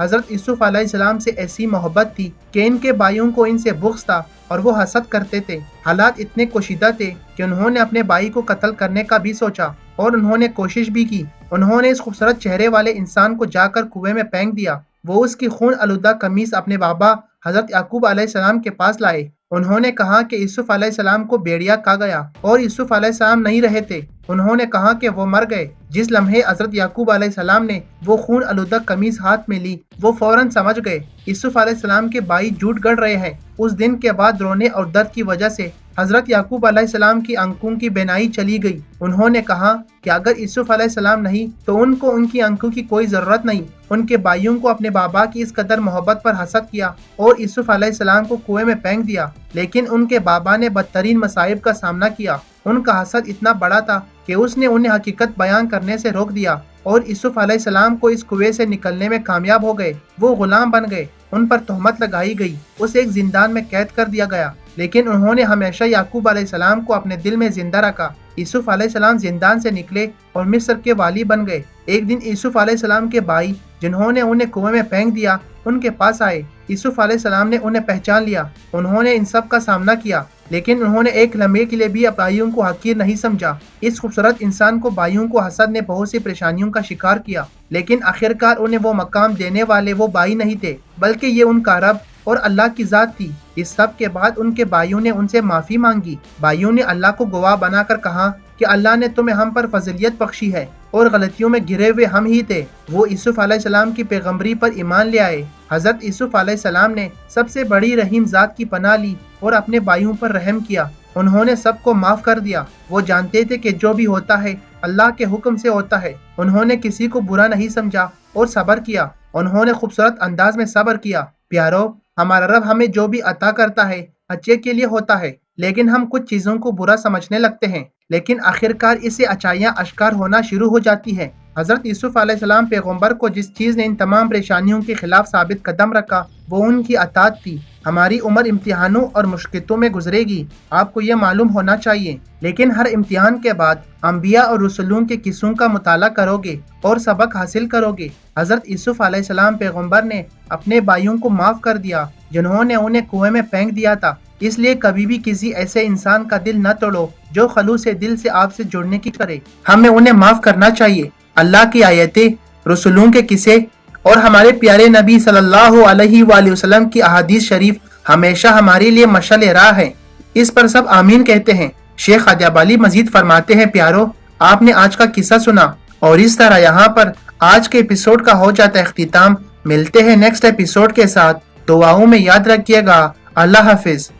حضرت یوسف علیہ السلام سے ایسی محبت تھی کہ ان کے بھائیوں کو ان سے بغض تھا اور وہ حسد کرتے تھے۔ حالات اتنے کشیدہ تھے کہ انہوں نے اپنے بھائی کو قتل کرنے کا بھی سوچا اور انہوں نے کوشش بھی کی۔ انہوں نے اس خوبصورت چہرے والے انسان کو جا کر کنویں میں پھینک دیا۔ وہ اس کی خون آلودہ قمیص اپنے بابا حضرت یعقوب علیہ السلام کے پاس لائے۔ انہوں نے کہا کہ یوسف علیہ السلام کو بھیڑیا کھا گیا اور یوسف علیہ السلام نہیں رہے تھے۔ انہوں نے کہا کہ وہ مر گئے۔ جس لمحے حضرت یعقوب علیہ السلام نے وہ خون آلودہ قمیص ہاتھ میں لی، وہ فوراً سمجھ گئے یوسف علیہ السلام کے بھائی جھوٹ گڑھ رہے ہیں۔ اس دن کے بعد رونے اور درد کی وجہ سے حضرت یعقوب علیہ السلام کی آنکھوں کی بینائی چلی گئی۔ انہوں نے کہا کہ اگر یوسف علیہ السلام نہیں تو ان کو ان کی آنکھوں کی کوئی ضرورت نہیں۔ ان کے بھائیوں کو اپنے بابا کی اس قدر محبت پر حسد کیا اور یوسف علیہ السلام کو کنویں میں پھینک دیا، لیکن ان کے بابا نے بدترین مصائب کا سامنا کیا۔ ان کا حسد اتنا بڑا تھا کہ اس نے انہیں حقیقت بیان کرنے سے روک دیا اور یوسف علیہ السلام کو اس کنویں سے نکلنے میں کامیاب ہو گئے۔ وہ غلام بن گئے، ان پر تہمت لگائی گئی، اسے ایک زندان میں قید کر دیا گیا، لیکن انہوں نے ہمیشہ یعقوب علیہ السلام کو اپنے دل میں زندہ رکھا۔ یوسف علیہ السلام زندان سے نکلے اور مصر کے والی بن گئے۔ ایک دن یوسف علیہ السلام کے بھائی جنہوں نے انہیں کنویں میں پھینک دیا ان کے پاس آئے۔ یوسف علیہ السلام نے انہیں پہچان لیا۔ انہوں نے ان سب کا سامنا کیا، لیکن انہوں نے ایک لمحے کے لیے بھی بھائیوں کو حقیر نہیں سمجھا۔ اس خوبصورت انسان کو بھائیوں کو حسد نے بہت سی پریشانیوں کا شکار کیا، لیکن آخرکار انہیں وہ مقام دینے والے وہ بھائی نہیں تھے، بلکہ یہ ان کا رب اور اللہ کی ذات تھی۔ اس سب کے بعد ان کے بھائیوں نے ان سے معافی مانگی۔ بھائیوں نے اللہ کو گواہ بنا کر کہا کہ اللہ نے تمہیں ہم پر فضیلت بخشی ہے اور غلطیوں میں گرے ہوئے ہم ہی تھے۔ وہ یوسف علیہ السلام کی پیغمبری پر ایمان لے آئے۔ حضرت یوسف علیہ السلام نے سب سے بڑی رحیم ذات کی پناہ لی اور اپنے بھائیوں پر رحم کیا۔ انہوں نے سب کو معاف کر دیا۔ وہ جانتے تھے کہ جو بھی ہوتا ہے اللہ کے حکم سے ہوتا ہے۔ انہوں نے کسی کو برا نہیں سمجھا اور صبر کیا۔ انہوں نے خوبصورت انداز میں صبر کیا۔ پیارو، ہمارا رب ہمیں جو بھی عطا کرتا ہے اچھے کے لیے ہوتا ہے، لیکن ہم کچھ چیزوں کو برا سمجھنے لگتے ہیں، لیکن آخرکار اس سے اچھائیاں اشکار ہونا شروع ہو جاتی ہیں۔ حضرت یوسف علیہ السلام پیغمبر کو جس چیز نے ان تمام پریشانیوں کے خلاف ثابت قدم رکھا وہ ان کی اطاعت تھی۔ ہماری عمر امتحانوں اور مشقتوں میں گزرے گی، آپ کو یہ معلوم ہونا چاہیے، لیکن ہر امتحان کے بعد انبیاء اور رسولوں کے قصوں کا مطالعہ کرو گے اور سبق حاصل کرو گے۔ حضرت یوسف علیہ السلام پیغمبر نے اپنے بھائیوں کو معاف کر دیا جنہوں نے انہیں کنویں میں پھینک دیا تھا۔ اس لیے کبھی بھی کسی ایسے انسان کا دل نہ توڑو جو خلوص دل سے آپ سے جڑنے کی کرے۔ ہمیں انہیں معاف کرنا چاہیے۔ اللہ کی آیتیں، رسولوں کے قصے اور ہمارے پیارے نبی صلی اللہ علیہ وآلہ وسلم کی احادیث شریف ہمیشہ ہمارے لیے مشعل راہ ہے۔ اس پر سب آمین کہتے ہیں۔ شیخ خواجہ علی مزید فرماتے ہیں، پیارو، آپ نے آج کا قصہ سنا اور اس طرح یہاں پر آج کے ایپیسوڈ کا ہو جاتا ہے اختتام۔ ملتے ہیں نیکسٹ ایپیسوڈ کے ساتھ۔ دعاؤں میں یاد رکھیے گا۔ اللہ حافظ۔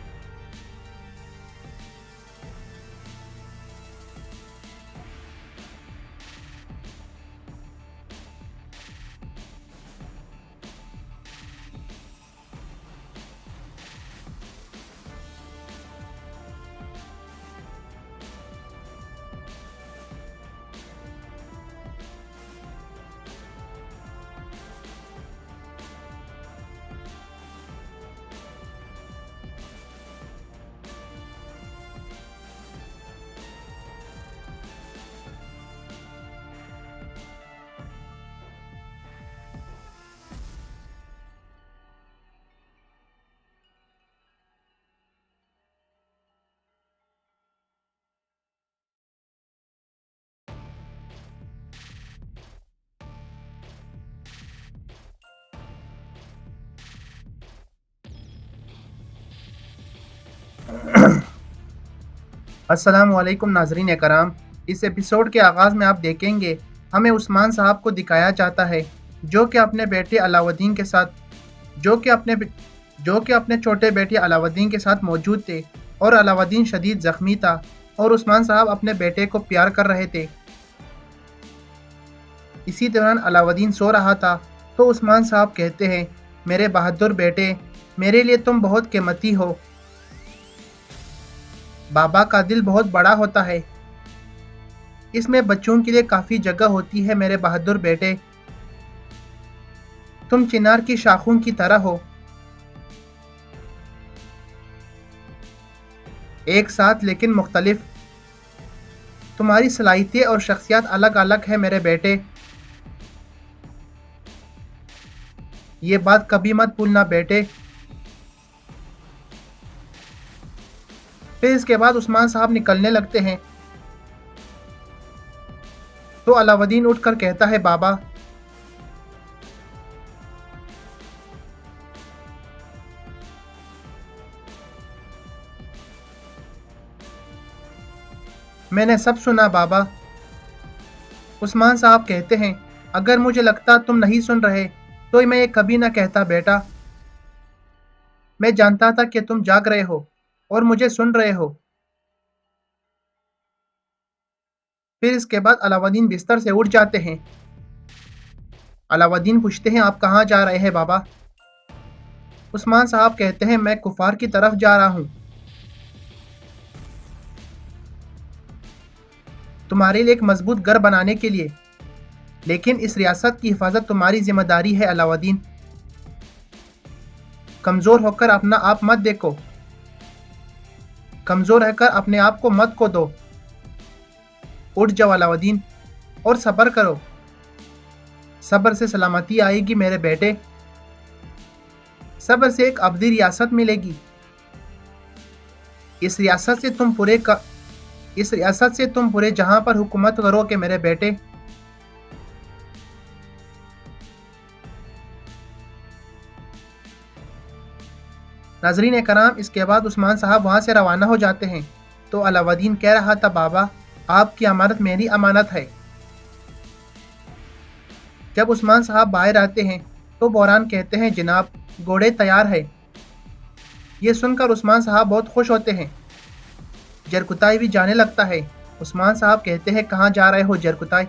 السلام علیکم ناظرین کرام۔ اس ایپیسوڈ کے آغاز میں آپ دیکھیں گے ہمیں عثمان صاحب کو دکھایا جاتا ہے جو کہ اپنے بیٹے علاؤالدین کے ساتھ جو کہ اپنے چھوٹے بیٹے علاؤالدین کے ساتھ موجود تھے اور علاؤالدین شدید زخمی تھا اور عثمان صاحب اپنے بیٹے کو پیار کر رہے تھے۔ اسی دوران علاؤالدین سو رہا تھا تو عثمان صاحب کہتے ہیں، میرے بہادر بیٹے، میرے لیے تم بہت قیمتی ہو۔ بابا کا دل بہت بڑا ہوتا ہے، اس میں بچوں کے لیے کافی جگہ ہوتی ہے۔ میرے بہادر بیٹے، تم چنار کی شاخوں کی طرح ہو، ایک ساتھ لیکن مختلف۔ تمہاری صلاحیتیں اور شخصیت الگ الگ ہے میرے بیٹے۔ یہ بات کبھی مت بھولنا بیٹے۔ پھر اس کے بعد عثمان صاحب نکلنے لگتے ہیں تو علاؤدین اٹھ کر کہتا ہے بابا میں نے سب سنا بابا۔ عثمان صاحب کہتے ہیں اگر مجھے لگتا تم نہیں سن رہے تو میں یہ کبھی نہ کہتا بیٹا۔ میں جانتا تھا کہ تم جاگ رہے ہو اور مجھے سن رہے ہو۔ پھر اس کے بعد علاؤدین بستر سے اٹھ جاتے ہیں۔ علاؤدین پوچھتے ہیں آپ کہاں جا رہے ہیں بابا؟ عثمان صاحب کہتے ہیں میں کفار کی طرف جا رہا ہوں، تمہارے لیے ایک مضبوط گھر بنانے کے لیے، لیکن اس ریاست کی حفاظت تمہاری ذمہ داری ہے علاؤدین۔ کمزور ہو کر اپنا آپ مت دیکھو، کمزور رہ کر اپنے آپ کو مت کھو دو۔ اٹھ جاؤ علاؤدین اور صبر کرو، صبر سے سلامتی آئے گی میرے بیٹے، صبر سے ایک ابدی ریاست ملے گی۔ اس ریاست سے تم پورے جہاں پر حکومت کرو گے میرے بیٹے۔ ناظرین کرام، اس کے بعد عثمان صاحب وہاں سے روانہ ہو جاتے ہیں تو علاؤدین کہہ رہا تھا بابا آپ کی امانت میری امانت ہے۔ جب عثمان صاحب باہر آتے ہیں تو بحران کہتے ہیں جناب گھوڑے تیار ہے۔ یہ سن کر عثمان صاحب بہت خوش ہوتے ہیں، جرکتائی بھی جانے لگتا ہے۔ عثمان صاحب کہتے ہیں کہاں جا رہے ہو جرکتائی؟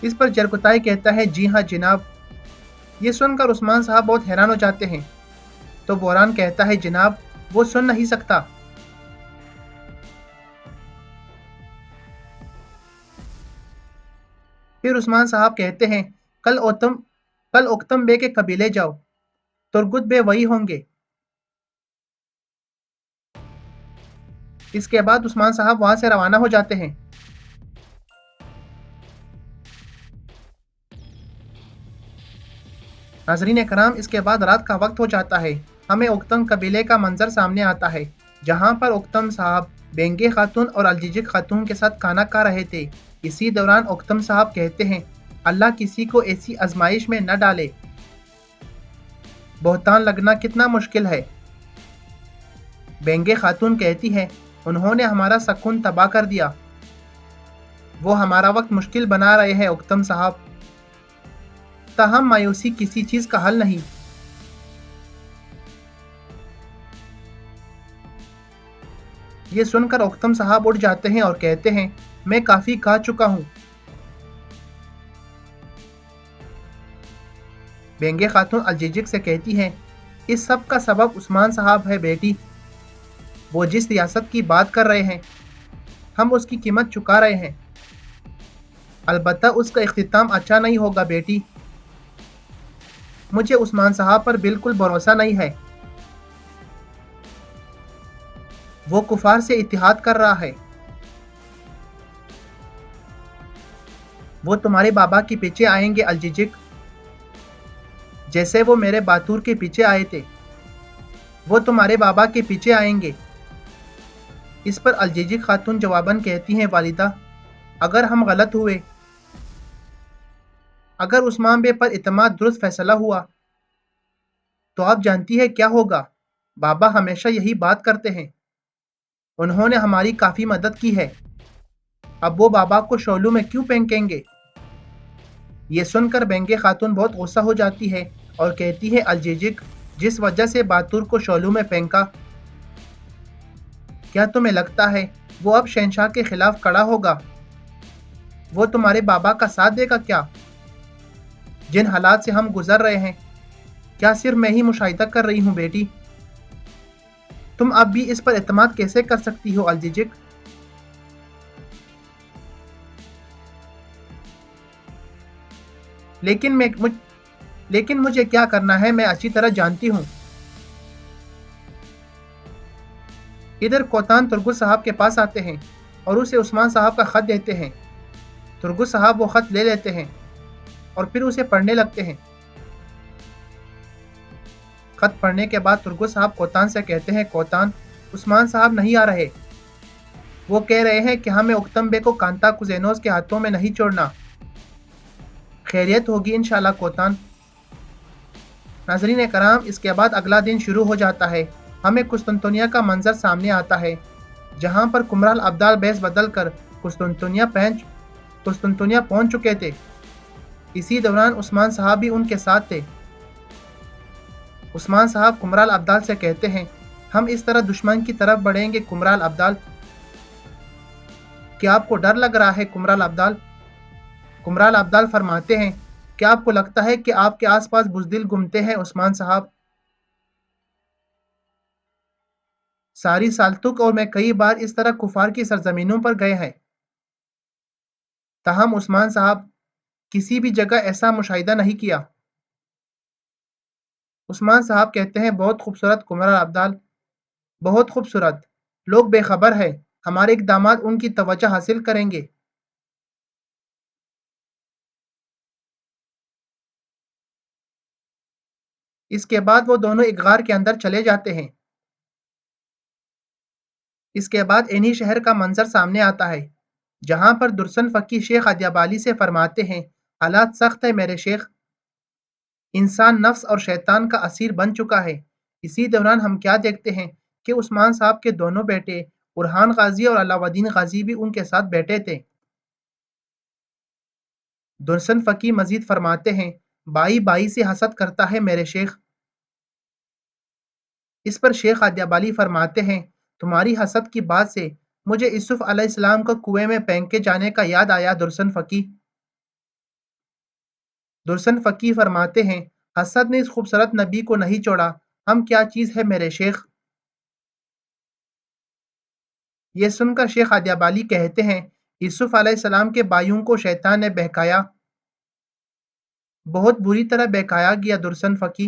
اس پر جرکتائی کہتا ہے جی ہاں جناب۔ یہ سن کر عثمان صاحب بہت حیران ہو جاتے ہیں تو بحران کہتا ہے جناب وہ سن نہیں سکتا۔ پھر عثمان صاحب کہتے ہیں کل اوکتم بے کے قبیلے جاؤ، ترگت بے وہی ہوں گے۔ اس کے بعد عثمان صاحب وہاں سے روانہ ہو جاتے ہیں۔ ناظرین کرام، اس کے بعد رات کا وقت ہو جاتا ہے۔ ہمیں اوکتم قبیلے کا منظر سامنے آتا ہے جہاں پر اوکتم صاحب بینگے خاتون اور الجیجک خاتون کے ساتھ کھانا کھا رہے تھے۔ اسی دوران اوکتم صاحب کہتے ہیں اللہ کسی کو ایسی آزمائش میں نہ ڈالے، بہتان لگنا کتنا مشکل ہے۔ بینگے خاتون کہتی ہے انہوں نے ہمارا سکون تباہ کر دیا، وہ ہمارا وقت مشکل بنا رہے ہیں اوکتم صاحب۔ تاہم مایوسی کسی چیز کا حل نہیں۔ یہ سن کر اوکتم صاحب اٹھ جاتے ہیں اور کہتے ہیں میں کافی کھا چکا ہوں۔ بینگے خاتون الجیجک سے کہتی ہے اس سب کا سبب عثمان صاحب ہے بیٹی، وہ جس ریاست کی بات کر رہے ہیں ہم اس کی قیمت چکا رہے ہیں، البتہ اس کا اختتام اچھا نہیں ہوگا بیٹی۔ مجھے عثمان صاحب پر بالکل بھروسہ نہیں ہے، وہ کفار سے اتحاد کر رہا ہے، وہ تمہارے بابا کے پیچھے آئیں گے الجیجک، جیسے وہ میرے باتور کے پیچھے آئے تھے، وہ تمہارے بابا کے پیچھے آئیں گے۔ اس پر الجیجک خاتون جواباً کہتی ہیں والدہ اگر ہم غلط ہوئے، اگر عثمان بے پر اعتماد درست فیصلہ ہوا تو آپ جانتی ہے کیا ہوگا، بابا ہمیشہ یہی بات کرتے ہیں، انہوں نے ہماری کافی مدد کی ہے، اب وہ بابا کو شعلوں میں کیوں پھینکیں گے؟ یہ سن کر بینگے خاتون بہت غصہ ہو جاتی ہے اور کہتی ہے الجیجک جس وجہ سے باتور کو شعلوں میں پھینکا، کیا تمہیں لگتا ہے وہ اب شہنشاہ کے خلاف کھڑا ہوگا؟ وہ تمہارے بابا کا ساتھ دے گا کیا؟ جن حالات سے ہم گزر رہے ہیں کیا صرف میں ہی مشاہدہ کر رہی ہوں بیٹی؟ تم اب بھی اس پر اعتماد کیسے کر سکتی ہو الجیجک؟ لیکن مجھے کیا کرنا ہے میں اچھی طرح جانتی ہوں۔ ادھر کوتان ترگت صاحب کے پاس آتے ہیں اور اسے عثمان صاحب کا خط دیتے ہیں۔ ترگس صاحب وہ خط لے لیتے ہیں اور پھر اسے پڑھنے لگتے ہیں۔ خط پڑھنے کے بعد ترگس صاحب کوتان سے کہتے ہیں، کوتان، عثمان صاحب نہیں آ رہے۔ وہ کہہ رہے ہیں کہ ہمیں اکتم بے کو کانتا کوزینوس کے ہاتھوں میں نہیں چھوڑنا۔ خیریت ہوگی انشاءاللہ کوتان۔ ناظرین کرام، اس کے بعد اگلا دن شروع ہو جاتا ہے۔ ہمیں قسطنطنیہ کا منظر سامنے آتا ہے، جہاں پر کمرال ابدال بیس بدل کر قسطنطنیہ پہنچ چکے تھے۔ اسی دوران عثمان صاحب بھی ان کے ساتھ تھے۔ عثمان صاحب کمرال ابدال سے کہتے ہیں، ہم اس طرح دشمن کی طرف بڑھیں گے کمرال ابدال؟ کیا آپ کو ڈر لگ رہا ہے کمرال ابدال؟ کمرال ابدال فرماتے ہیں، کیا آپ کو لگتا ہے کہ آپ کے آس پاس بزدل گھومتے ہیں عثمان صاحب؟ ساری سالتک اور میں کئی بار اس طرح کفار کی سرزمینوں پر گئے ہیں، تاہم عثمان صاحب کسی بھی جگہ ایسا مشاہدہ نہیں کیا۔ عثمان صاحب کہتے ہیں، بہت خوبصورت کمرال ابدال، بہت خوبصورت۔ لوگ بے خبر ہیں، ہمارے اقدامات ان کی توجہ حاصل کریں گے۔ اس کے بعد وہ دونوں اغار کے اندر چلے جاتے ہیں۔ اس کے بعد عینی شہر کا منظر سامنے آتا ہے، جہاں پر درسن فقی شیخ ادیابالی سے فرماتے ہیں، حالات سخت ہے میرے شیخ، انسان نفس اور شیطان کا اسیر بن چکا ہے۔ اسی دوران ہم کیا دیکھتے ہیں کہ عثمان صاحب کے دونوں بیٹے برہان غازی اور علاؤ الدین غازی بھی ان کے ساتھ بیٹھے تھے۔ درسن فقی مزید فرماتے ہیں، بائی بائی سے حسد کرتا ہے میرے شیخ۔ اس پر شیخ ادیابالی فرماتے ہیں، تمہاری حسد کی بات سے مجھے یوسف علیہ السلام کو کنویں میں پھینک کے جانے کا یاد آیا درسن فقی۔ درسن فقی فرماتے ہیں، حسد نے اس خوبصورت نبی کو نہیں چھوڑا، ہم کیا چیز ہے میرے شیخ؟ یہ سن کر شیخ ادیابالی کہتے ہیں، یوسف علیہ السلام کے بھائیوں کو شیطان نے بہکایا، بہت بری طرح بہکایا گیا درسن فقی۔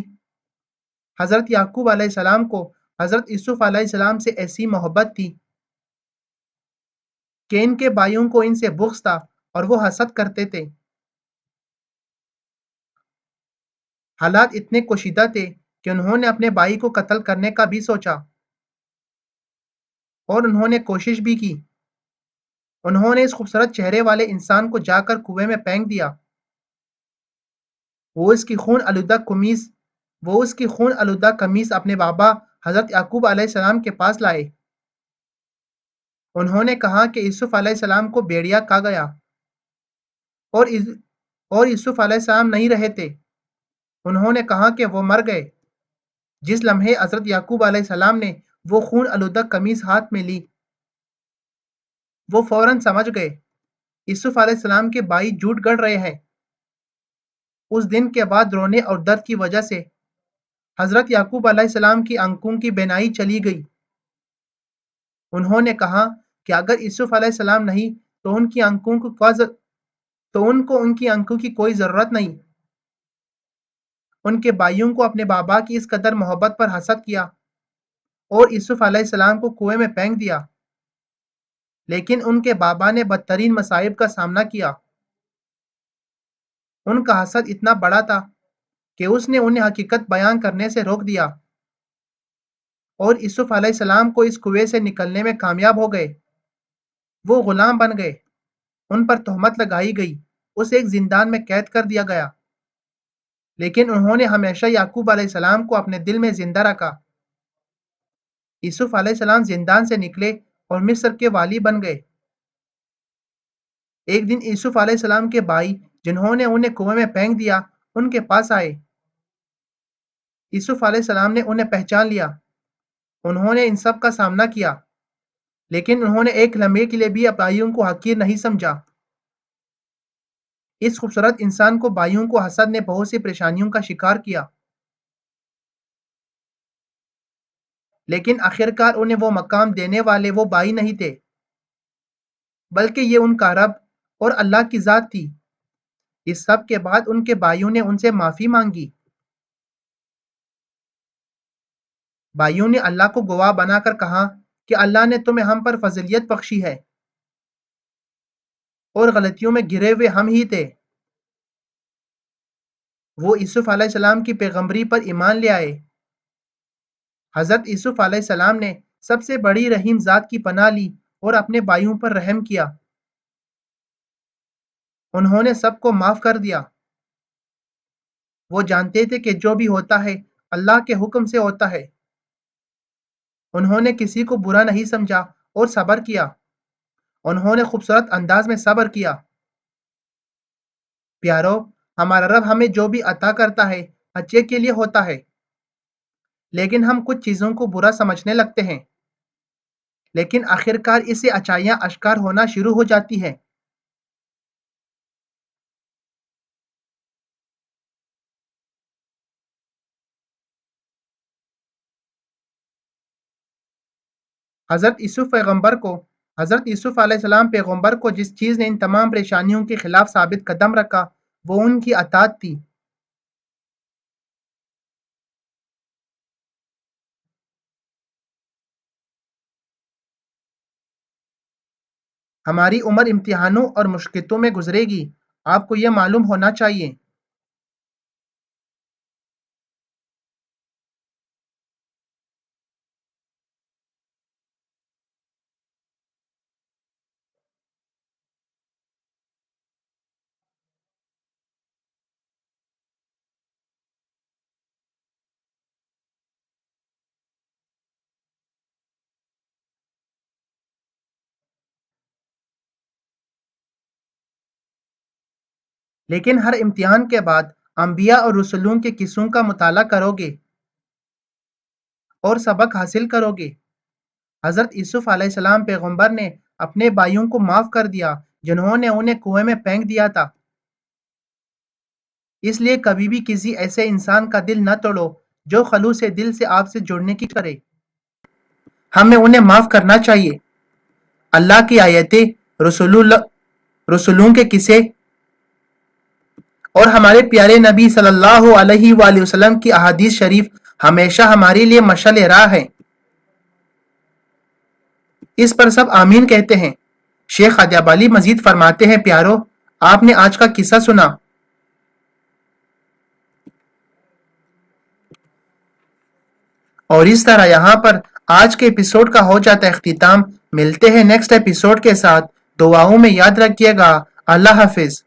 حضرت یعقوب علیہ السلام کو حضرت یوسف علیہ السلام سے ایسی محبت تھی کہ ان کے بھائیوں کو ان سے بغض تھا اور وہ حسد کرتے تھے۔ حالات اتنے کشیدہ تھے کہ انہوں نے اپنے بھائی کو قتل کرنے کا بھی سوچا اور انہوں نے کوشش بھی کی۔ انہوں نے اس خوبصورت چہرے والے انسان کو جا کر کنویں میں پھینک دیا۔ وہ اس کی خون آلودہ قمیص اپنے بابا حضرت یعقوب علیہ السلام کے پاس لائے۔ انہوں نے کہا کہ یوسف علیہ السلام کو بھیڑیا کھا گیا اور یوسف علیہ السلام نہیں رہے تھے۔ انہوں نے کہا کہ وہ مر گئے۔ جس لمحے حضرت یعقوب علیہ السلام نے وہ خون آلودہ قمیص ہاتھ میں لی، وہ فوراً سمجھ گئے یوسف علیہ السلام کے بھائی جھوٹ گڑھ رہے ہیں۔ اس دن کے بعد رونے اور درد کی وجہ سے حضرت یعقوب علیہ السلام کی آنکھوں کی بینائی چلی گئی۔ انہوں نے کہا کہ اگر یوسف علیہ السلام نہیں تو ان کی آنکھوں کی کوئی ضرورت نہیں۔ ان کے بھائیوں کو اپنے بابا کی اس قدر محبت پر حسد کیا اور یوسف علیہ السلام کو کنویں میں پھینک دیا، لیکن ان کے بابا نے بدترین مصائب کا سامنا کیا۔ ان کا حسد اتنا بڑا تھا کہ اس نے انہیں حقیقت بیان کرنے سے روک دیا اور یوسف علیہ السلام کو اس کنویں سے نکلنے میں کامیاب ہو گئے۔ وہ غلام بن گئے، ان پر تہمت لگائی گئی، اسے ایک زندان میں قید کر دیا گیا، لیکن انہوں نے ہمیشہ یعقوب علیہ السلام کو اپنے دل میں زندہ رکھا۔ یوسف علیہ السلام زندان سے نکلے اور مصر کے والی بن گئے۔ ایک دن یوسف علیہ السلام کے بھائی جنہوں نے انہیں کنویں میں پھینک دیا ان کے پاس آئے۔ یوسف علیہ السلام نے انہیں پہچان لیا۔ انہوں نے ان سب کا سامنا کیا، لیکن انہوں نے ایک لمحے کے لیے بھی بھائیوں کو حقیر نہیں سمجھا۔ اس خوبصورت انسان کو بھائیوں کو حسد نے بہت سی پریشانیوں کا شکار کیا، لیکن آخرکار انہیں وہ مقام دینے والے وہ بھائی نہیں تھے، بلکہ یہ ان کا رب اور اللہ کی ذات تھی۔ اس سب کے بعد ان کے بھائیوں نے ان سے معافی مانگی۔ بھائیوں نے اللہ کو گواہ بنا کر کہا کہ اللہ نے تمہیں ہم پر فضیلت بخشی ہے۔ اور غلطیوں میں گرے ہوئے ہم ہی تھے۔ وہ یوسف علیہ السلام کی پیغمبری پر ایمان لے آئے۔ حضرت یوسف علیہ السلام نے سب سے بڑی رحیم ذات کی پناہ لی اور اپنے بھائیوں پر رحم کیا۔ انہوں نے سب کو معاف کر دیا۔ وہ جانتے تھے کہ جو بھی ہوتا ہے اللہ کے حکم سے ہوتا ہے۔ انہوں نے کسی کو برا نہیں سمجھا اور صبر کیا۔ انہوں نے خوبصورت انداز میں صبر کیا۔ پیارو، ہمارا رب ہمیں جو بھی عطا کرتا ہے اچھے کے لیے ہوتا ہے، لیکن ہم کچھ چیزوں کو برا سمجھنے لگتے ہیں، لیکن آخرکار اس سے اچھائیاں اشکار ہونا شروع ہو جاتی ہیں۔ حضرت یوسف علیہ السلام پیغمبر کو جس چیز نے ان تمام پریشانیوں کے خلاف ثابت قدم رکھا وہ ان کی اطاعت تھی۔ ہماری عمر امتحانوں اور مشقتوں میں گزرے گی، آپ کو یہ معلوم ہونا چاہیے۔ لیکن ہر امتحان کے بعد انبیاء اور رسولوں کے قصوں کا مطالعہ کرو گے اور سبق حاصل کرو گے۔ حضرت یوسف علیہ السلام پیغمبر نے اپنے بھائیوں کو معاف کر دیا جنہوں نے انہیں کنویں میں پھینک دیا تھا۔ اس لیے کبھی بھی کسی ایسے انسان کا دل نہ توڑو جو خلوص دل سے آپ سے جڑنے کی کرے۔ ہمیں انہیں معاف کرنا چاہیے۔ اللہ کی آیتیں، رسولوں کے قصے اور ہمارے پیارے نبی صلی اللہ علیہ وآلہ وسلم کی احادیث شریف ہمیشہ ہمارے لیے مشعل راہ ہے۔ اس پر سب آمین کہتے ہیں۔ شیخ ادیب علی مزید فرماتے ہیں، پیارو، آپ نے آج کا قصہ سنا۔ اور اس طرح یہاں پر آج کے ایپیسوڈ کا ہو جاتا ہے اختتام۔ ملتے ہیں نیکسٹ ایپیسوڈ کے ساتھ۔ دعاؤں میں یاد رکھیے گا۔ اللہ حافظ۔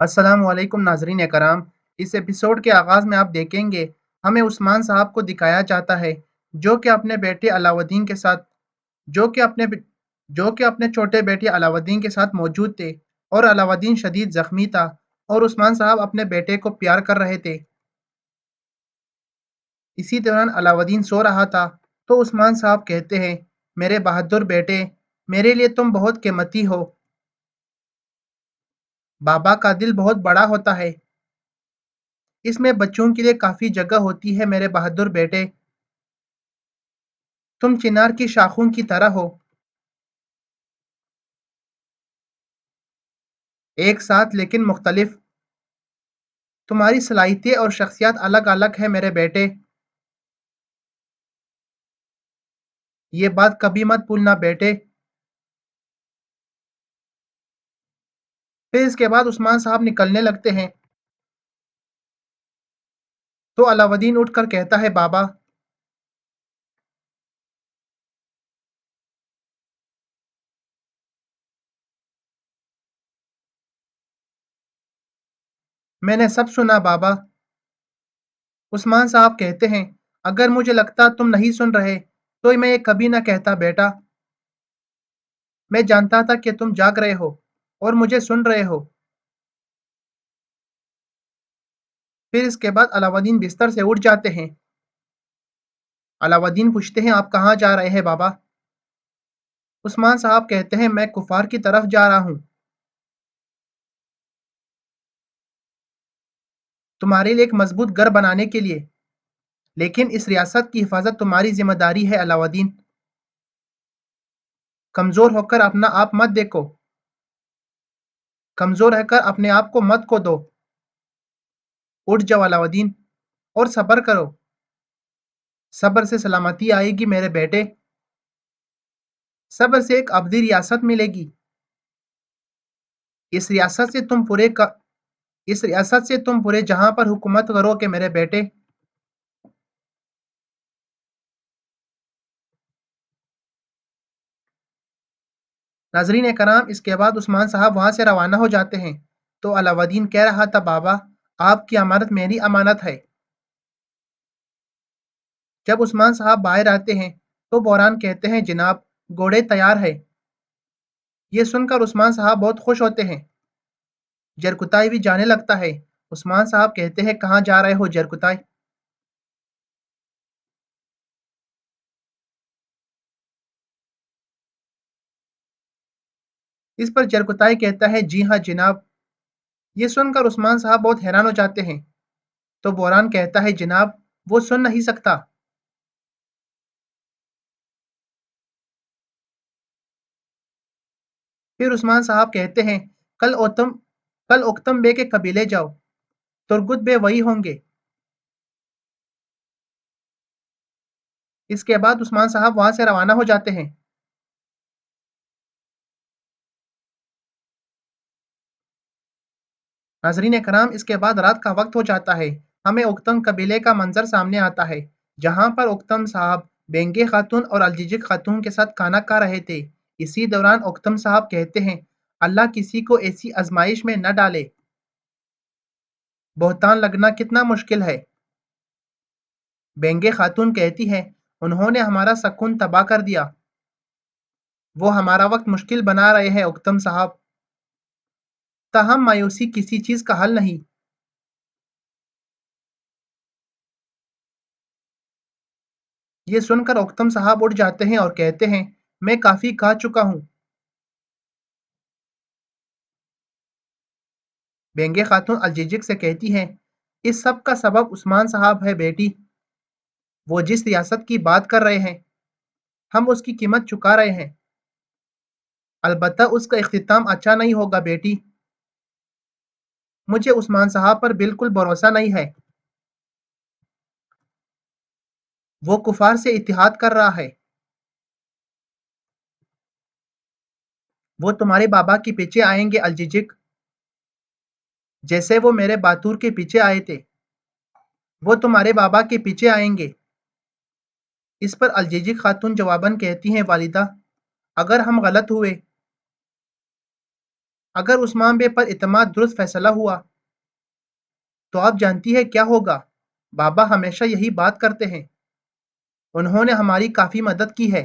السلام علیکم ناظرین کرام۔ اس ایپیسوڈ کے آغاز میں آپ دیکھیں گے ہمیں عثمان صاحب کو دکھایا جاتا ہے جو کہ اپنے بیٹے علاؤالدین کے ساتھ جو کہ اپنے چھوٹے بیٹے علاؤالدین کے ساتھ موجود تھے، اور علاؤالدین شدید زخمی تھا اور عثمان صاحب اپنے بیٹے کو پیار کر رہے تھے۔ اسی دوران علاؤالدین سو رہا تھا تو عثمان صاحب کہتے ہیں، میرے بہادر بیٹے، میرے لیے تم بہت قیمتی ہو۔ بابا کا دل بہت بڑا ہوتا ہے، اس میں بچوں کے لیے کافی جگہ ہوتی ہے۔ میرے بہادر بیٹے، تم چنار کی شاخوں کی طرح ہو، ایک ساتھ لیکن مختلف۔ تمہاری صلاحیتیں اور شخصیت الگ الگ ہے میرے بیٹے، یہ بات کبھی مت بھولنا بیٹے۔ پھر اس کے بعد عثمان صاحب نکلنے لگتے ہیں تو علاؤالدین اٹھ کر کہتا ہے، بابا، میں نے سب سنا بابا۔ عثمان صاحب کہتے ہیں، اگر مجھے لگتا تم نہیں سن رہے تو میں یہ کبھی نہ کہتا بیٹا۔ میں جانتا تھا کہ تم جاگ رہے ہو اور مجھے سن رہے ہو۔ پھر اس کے بعد علاؤدین بستر سے اٹھ جاتے ہیں۔ علاؤدین پوچھتے ہیں آپ کہاں جا رہے ہیں بابا؟ عثمان صاحب کہتے ہیں میں کفار کی طرف جا رہا ہوں، تمہارے لیے ایک مضبوط گھر بنانے کے لیے، لیکن اس ریاست کی حفاظت تمہاری ذمہ داری ہے علاؤدین۔ کمزور ہو کر اپنا آپ مت دیکھو، کمزور رہ کر اپنے آپ کو مت کھو دو۔ اٹھ جاؤ علاؤدین اور صبر کرو، صبر سے سلامتی آئے گی میرے بیٹے، صبر سے ایک ابدی ریاست ملے گی۔ اس ریاست سے تم پورے جہاں پر حکومت کرو کہ میرے بیٹے۔ ناظرین کرام، اس کے بعد عثمان صاحب وہاں سے روانہ ہو جاتے ہیں تو علاؤدین کہہ رہا تھا بابا آپ کی امانت میری امانت ہے۔ جب عثمان صاحب باہر آتے ہیں تو بحران کہتے ہیں جناب گھوڑے تیار ہے۔ یہ سن کر عثمان صاحب بہت خوش ہوتے ہیں، جرکتائی بھی جانے لگتا ہے۔ عثمان صاحب کہتے ہیں کہاں جا رہے ہو جرکتائی؟ اس پر جرکتائی کہتا ہے جی ہاں جناب۔ یہ سن کر عثمان صاحب بہت حیران ہو جاتے ہیں تو بحران کہتا ہے جناب وہ سن نہیں سکتا۔ پھر عثمان صاحب کہتے ہیں کل اوکتم بے کے قبیلے جاؤ، ترگت بے وہی ہوں گے۔ اس کے بعد عثمان صاحب وہاں سے روانہ ہو جاتے ہیں۔ ناظرین کرام، اس کے بعد رات کا وقت ہو جاتا ہے۔ ہمیں اوکتم قبیلے کا منظر سامنے آتا ہے جہاں پر اوکتم صاحب بینگے خاتون اور الججک خاتون کے ساتھ کھانا کھا رہے تھے۔ اسی دوران اوکتم صاحب کہتے ہیں اللہ کسی کو ایسی آزمائش میں نہ ڈالے، بہتان لگنا کتنا مشکل ہے۔ بینگے خاتون کہتی ہے انہوں نے ہمارا سکون تباہ کر دیا، وہ ہمارا وقت مشکل بنا رہے ہیں اوکتم صاحب۔ تاہم مایوسی کسی چیز کا حل نہیں۔ یہ سن کر اوکتم صاحب اٹھ جاتے ہیں اور کہتے ہیں میں کافی کھا چکا ہوں۔ بینگے خاتون الججک سے کہتی ہے اس سب کا سبب عثمان صاحب ہے بیٹی، وہ جس ریاست کی بات کر رہے ہیں ہم اس کی قیمت چکا رہے ہیں، البتہ اس کا اختتام اچھا نہیں ہوگا بیٹی۔ مجھے عثمان صاحب پر بالکل بھروسہ نہیں ہے، وہ کفار سے اتحاد کر رہا ہے، وہ تمہارے بابا کے پیچھے آئیں گے الججک، جیسے وہ میرے باتور کے پیچھے آئے تھے، وہ تمہارے بابا کے پیچھے آئیں گے۔ اس پر الججک خاتون جواباً کہتی ہیں والدہ اگر ہم غلط ہوئے، اگر عثمان بے پر اعتماد درست فیصلہ ہوا تو آپ جانتی ہے کیا ہوگا، بابا ہمیشہ یہی بات کرتے ہیں، انہوں نے ہماری کافی مدد کی ہے،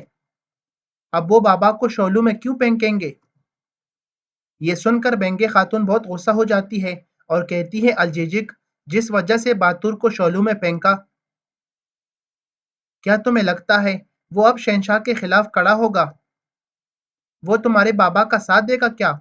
اب وہ بابا کو شولو میں کیوں پھینکیں گے؟ یہ سن کر بینگے خاتون بہت غصہ ہو جاتی ہے اور کہتی ہے الججک جس وجہ سے باتور کو شولو میں پھینکا، کیا تمہیں لگتا ہے وہ اب شہنشاہ کے خلاف کھڑا ہوگا؟ وہ تمہارے بابا کا ساتھ دے گا کیا؟